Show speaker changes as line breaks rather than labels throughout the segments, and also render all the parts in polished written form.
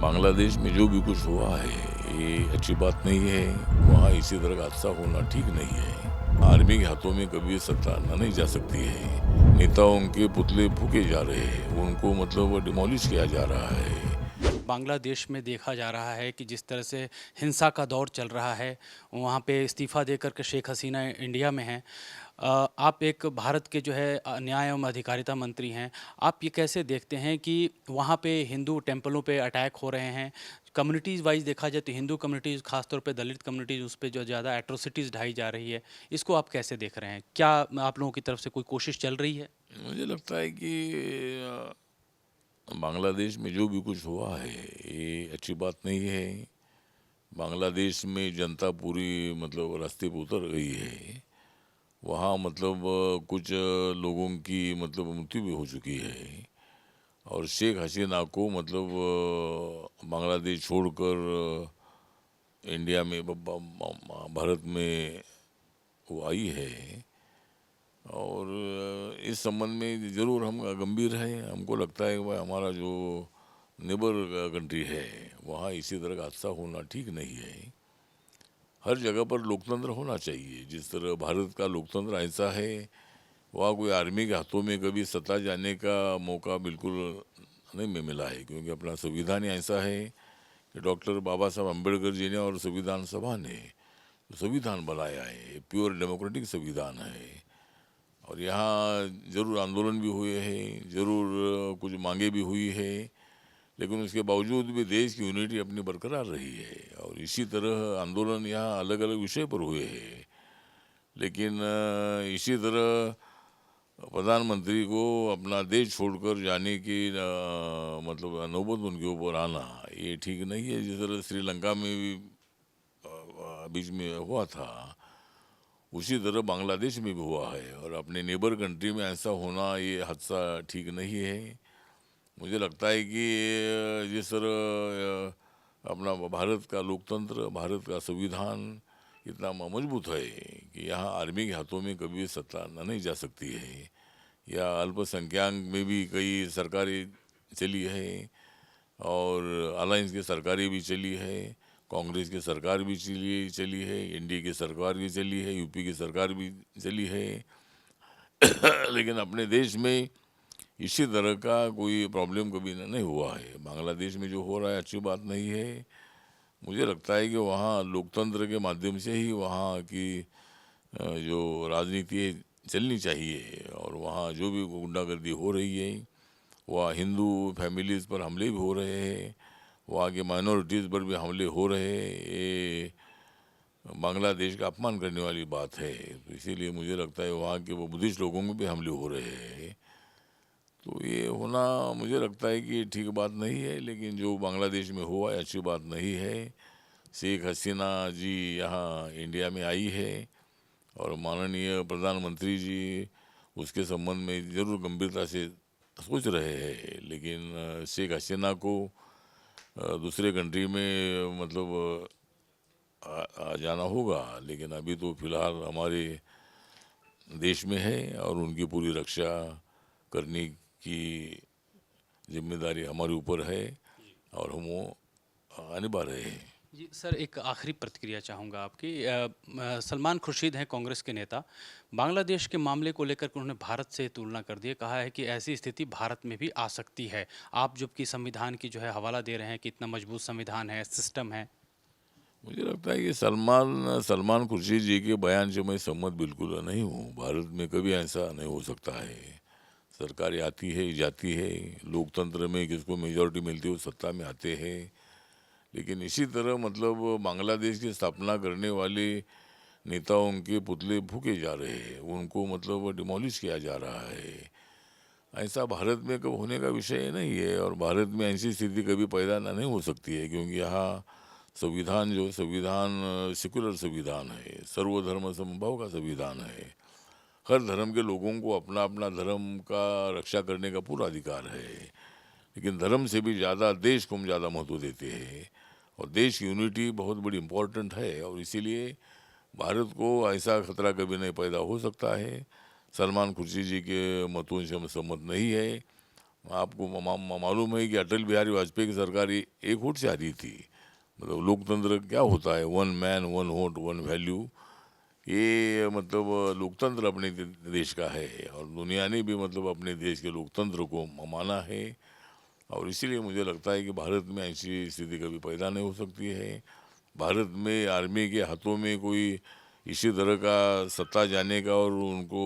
बांग्लादेश में जो भी कुछ हुआ है ये अच्छी बात नहीं है। वहाँ इसी तरह का हादसा होना ठीक नहीं है। आर्मी के हाथों में कभी सत्ता नहीं जा सकती है। नेताओं के पुतले फूके जा रहे हैं, उनको मतलब डिमोलिश किया जा रहा है।
बांग्लादेश में देखा जा रहा है कि जिस तरह से हिंसा का दौर चल रहा है, वहाँ पे इस्तीफ़ा देकर के शेख हसीना इंडिया में हैं। आप एक भारत के जो है न्याय एवं अधिकारिता मंत्री हैं। आप ये कैसे देखते हैं कि वहाँ पे हिंदू टेम्पलों पे अटैक हो रहे हैं? कम्युनिटीज़ वाइज देखा जाए तो हिंदू कम्युनिटीज़, खासतौर पे दलित कम्युनिटीज़, उस पे जो ज़्यादा एट्रोसिटीज़ ढाई जा रही है, इसको आप कैसे देख रहे हैं? क्या आप लोगों की तरफ से कोई कोशिश चल रही है?
मुझे लगता है कि बांग्लादेश में जो भी कुछ हुआ है ये अच्छी बात नहीं है। बांग्लादेश में जनता पूरी मतलब रास्ते पर उतर गई है। वहाँ मतलब कुछ लोगों की मतलब मृत्यु भी हो चुकी है। और शेख हसीना को मतलब बांग्लादेश छोड़कर इंडिया में भारत में वो आई है। और इस संबंध में ज़रूर हम गंभीर हैं। हमको लगता है कि भाई हमारा जो नेबर कंट्री है वहाँ इसी तरह का हादसा होना ठीक नहीं है। हर जगह पर लोकतंत्र होना चाहिए। जिस तरह भारत का लोकतंत्र ऐसा है, वहाँ कोई आर्मी के हाथों में कभी सत्ता जाने का मौका बिल्कुल नहीं मिला है, क्योंकि अपना संविधान ही ऐसा है कि डॉक्टर बाबा साहब अम्बेडकर जी ने और संविधान सभा ने संविधान बनाया है, प्योर डेमोक्रेटिक संविधान है। और यहाँ ज़रूर आंदोलन भी हुए हैं, ज़रूर कुछ मांगे भी हुई है, लेकिन उसके बावजूद भी देश की यूनिटी अपनी बरकरार रही है। और इसी तरह आंदोलन यहाँ अलग अलग विषय पर हुए हैं, लेकिन इसी तरह प्रधानमंत्री को अपना देश छोड़कर जाने की मतलब नौबत उनके ऊपर आना ये ठीक नहीं है। जिस तरह श्रीलंका में भी बीच में हुआ था, उसी तरह बांग्लादेश में भी हुआ है। और अपने नेबर कंट्री में ऐसा होना ये हादसा ठीक नहीं है। मुझे लगता है कि जिस तरह अपना भारत का लोकतंत्र, भारत का संविधान इतना मजबूत है कि यहाँ आर्मी के हाथों में कभी सत्ता नहीं जा सकती है। या अल्पसंख्यक में भी कई सरकारें चली है, और अलायंस की सरकारें भी चली है, कांग्रेस की सरकार भी चली है, एनडीए की सरकार भी चली है, यूपी की सरकार भी चली है। लेकिन अपने देश में इसी तरह का कोई प्रॉब्लम कभी नहीं हुआ है। बांग्लादेश में जो हो रहा है अच्छी बात नहीं है। मुझे लगता है कि वहाँ लोकतंत्र के माध्यम से ही वहाँ की जो राजनीति है चलनी चाहिए। और वहाँ जो भी गुंडागर्दी हो रही है, वहाँ हिंदू फैमिलीज़ पर हमले भी हो रहे हैं, वहाँ के माइनॉरिटीज़ पर भी हमले हो रहे हैं। ये बांग्लादेश का अपमान करने वाली बात है। तो इसीलिए मुझे लगता है वहाँ के वो बुद्धिस्ट लोगों में भी हमले हो रहे हैं। तो ये होना मुझे लगता है कि ठीक बात नहीं है। लेकिन जो बांग्लादेश में हुआ है अच्छी बात नहीं है। शेख हसीना जी यहाँ इंडिया में आई है, और माननीय प्रधानमंत्री जी उसके संबंध में ज़रूर गंभीरता से सोच रहे हैं। लेकिन शेख हसीना को दूसरे कंट्री में मतलब आ जाना होगा। लेकिन अभी तो फिलहाल हमारे देश में है, और उनकी पूरी रक्षा करने की जिम्मेदारी हमारे ऊपर है, और हम वो निभा रहे हैं।
जी सर, एक आखिरी प्रतिक्रिया चाहूँगा आपकी। सलमान खुर्शीद हैं कांग्रेस के नेता। बांग्लादेश के मामले को लेकर के उन्होंने भारत से तुलना कर दी है, कहा है कि ऐसी स्थिति भारत में भी आ सकती है। आप जबकि संविधान की जो है हवाला दे रहे हैं कि इतना मजबूत संविधान है, सिस्टम है।
मुझे लगता है कि सलमान सलमान खुर्शीद जी के बयान से मैं सहमत बिल्कुल नहीं हूँ। भारत में कभी ऐसा नहीं हो सकता है। सरकारें आती है जाती है, लोकतंत्र में किसको मेजॉरिटी मिलती है वो सत्ता में आते हैं। लेकिन इसी तरह मतलब बांग्लादेश की स्थापना करने वाले नेताओं के पुतले फूके जा रहे हैं, उनको मतलब डिमोलिश किया जा रहा है। ऐसा भारत में कब होने का विषय नहीं है। और भारत में ऐसी स्थिति कभी पैदा नहीं हो सकती है, क्योंकि यहाँ संविधान जो संविधान सेकुलर संविधान है, सर्वधर्म समभाव का संविधान है। हर धर्म के लोगों को अपना अपना धर्म का रक्षा करने का पूरा अधिकार है। लेकिन धर्म से भी ज़्यादा देश को हम ज़्यादा महत्व देते हैं, और देश की यूनिटी बहुत बड़ी इम्पोर्टेंट है। और इसीलिए भारत को ऐसा खतरा कभी नहीं पैदा हो सकता है। सलमान खुर्शीद जी के मतों से हम सहमत नहीं है। आपको मालूम है कि अटल बिहारी वाजपेयी की सरकार एक वोट से आ रही थी। मतलब लोकतंत्र क्या होता है, one man one vote one value, ये मतलब लोकतंत्र अपने देश का है और दुनिया ने भी मतलब अपने देश के लोकतंत्र को माना है। और इसीलिए मुझे लगता है कि भारत में ऐसी स्थिति कभी पैदा नहीं हो सकती है। भारत में आर्मी के हाथों में कोई इसी तरह का सत्ता जाने का और उनको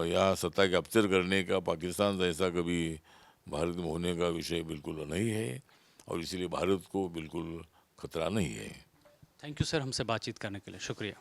यहाँ सत्ता कैप्चर करने का पाकिस्तान जैसा कभी भारत में होने का विषय बिल्कुल नहीं है और इसीलिए भारत को बिल्कुल खतरा नहीं है।
थैंक यू सर, हमसे बातचीत करने के लिए शुक्रिया।